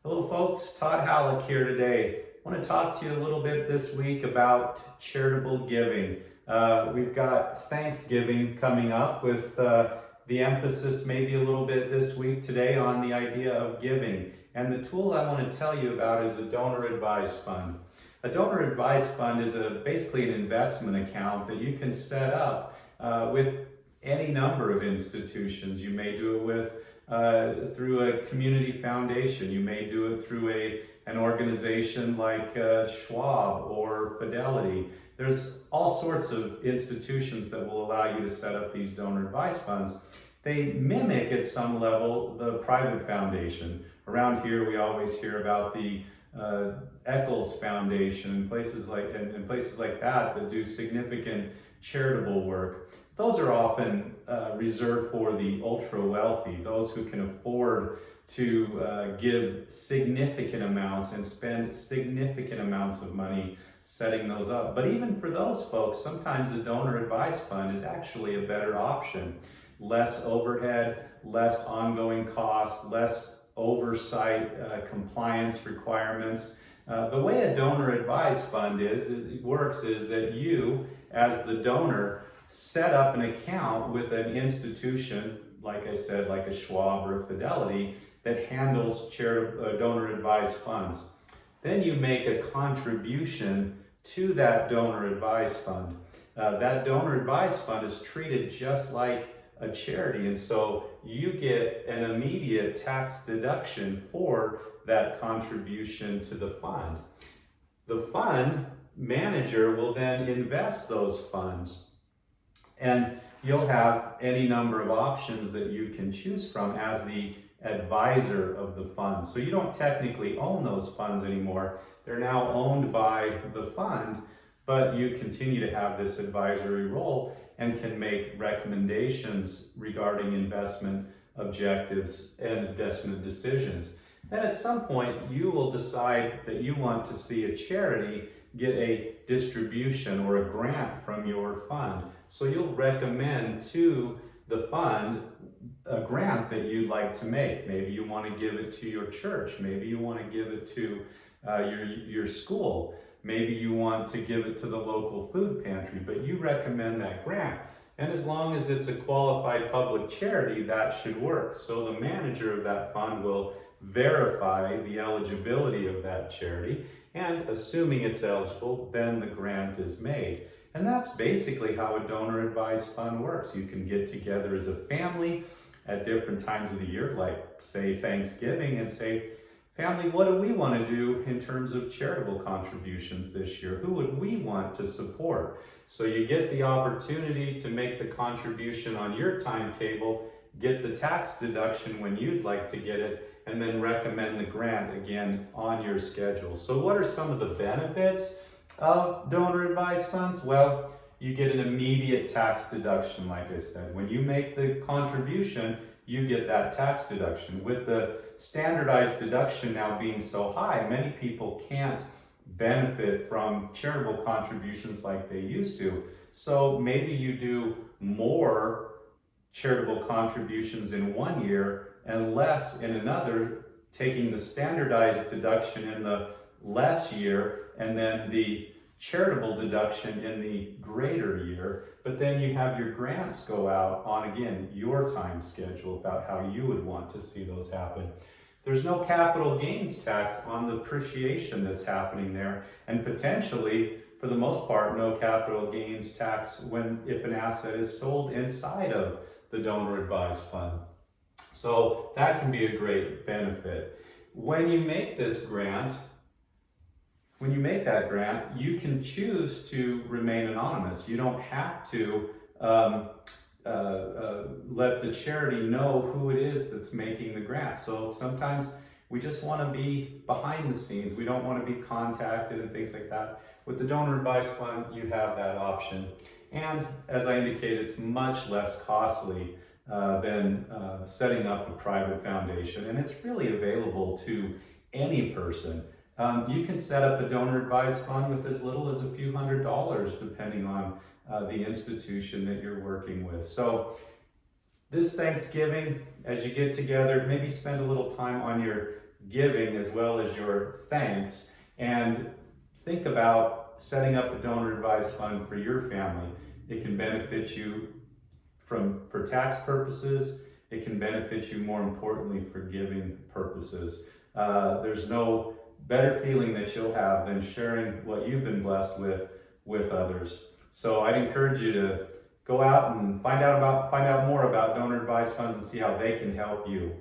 Hello folks, Todd Halleck here today. I want to talk to you a little bit this week about charitable giving. We've got Thanksgiving coming up with the emphasis maybe a little bit this week today on the idea of giving. And the tool I want to tell you about is the Donor Advised Fund. A Donor Advised Fund is basically an investment account that you can set up with any number of institutions. You may do it with through a community foundation. You may do it through an organization like Schwab or Fidelity. There's all sorts of institutions that will allow you to set up these donor advised funds. They mimic at some level the private foundation. Around here we always hear about the Eccles Foundation and places like that do significant charitable work. Those are often reserved for the ultra wealthy, those who can afford to give significant amounts and spend significant amounts of money setting those up. But even for those folks, sometimes a donor advised fund is actually a better option. Less overhead, less ongoing cost, less oversight, compliance requirements. The way a donor advised fund works is that you, as the donor, set up an account with an institution, like I said, like a Schwab or a Fidelity, that handles donor advised funds. Then you make a contribution to that donor advised fund. That donor advised fund is treated just like a charity, and so you get an immediate tax deduction for that contribution to the fund. The fund manager will then invest those funds, and you'll have any number of options that you can choose from as the advisor of the fund. So you don't technically own those funds anymore. They're now owned by the fund, but you continue to have this advisory role and can make recommendations regarding investment objectives and investment decisions. Then at some point, you will decide that you want to see a charity get a distribution or a grant from your fund. So you'll recommend to the fund a grant that you'd like to make. Maybe you want to give it to your church. Maybe you want to give it to your school. Maybe you want to give it to the local food pantry, but you recommend that grant. And as long as it's a qualified public charity, that should work. So the manager of that fund will verify the eligibility of that charity, and assuming it's eligible, then the grant is made. And that's basically how a donor advised fund works. You can get together as a family at different times of the year, like say Thanksgiving, and say, family, what do we want to do in terms of charitable contributions this year? Who would we want to support? So you get the opportunity to make the contribution on your timetable, get the tax deduction when you'd like to get it, and then recommend the grant again on your schedule. So what are some of the benefits of donor advised funds? Well, you get an immediate tax deduction, like I said. When you make the contribution, you get that tax deduction. With the standardized deduction now being so high, many people can't benefit from charitable contributions like they used to. So maybe you do more charitable contributions in one year and less in another, taking the standardized deduction in the less year and then the charitable deduction in the greater year. But then you have your grants go out on, again, your time schedule about how you would want to see those happen. There's no capital gains tax on the appreciation that's happening there, and potentially, for the most part, no capital gains tax if an asset is sold inside of the donor advised fund. So that can be a great benefit. When you make that grant, you can choose to remain anonymous. You don't have to let the charity know who it is that's making the grant. So sometimes we just want to be behind the scenes. We don't want to be contacted and things like that. With the donor advised fund, you have that option. And as I indicated, it's much less costly than setting up a private foundation. And it's really available to any person. You can set up a donor advised fund with as little as a few $100s, depending on the institution that you're working with. So this Thanksgiving, as you get together, maybe spend a little time on your giving as well as your thanks, and think about setting up a donor advised fund for your family. It can benefit you for tax purposes. It can benefit you, more importantly, for giving purposes. There's no better feeling that you'll have than sharing what you've been blessed with others. So I'd encourage you to go out and find out more about donor advised funds and see how they can help you.